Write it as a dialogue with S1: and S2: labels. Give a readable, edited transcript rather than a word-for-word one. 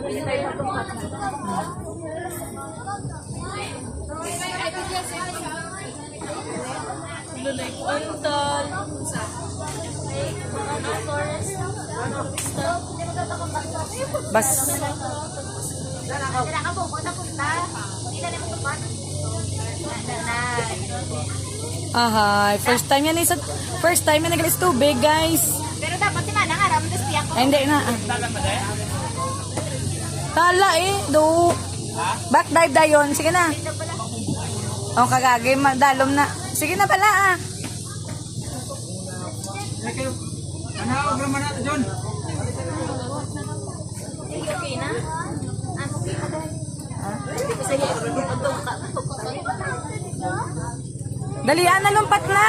S1: Lunay Quantal.
S2: Bas. Ahay, first time yan nagalis tubig, guys.
S3: Pero dapat si Manang aram gusto ako.
S2: Ay, hindi na. Tala eh, do. Back dive dayon, sige na. O kagagay, madalom na. Sige na pala ah.
S4: Ano naman natin, John?
S3: Okay na? Okay na dahil. Kasi
S2: Dalian na, lumpat na.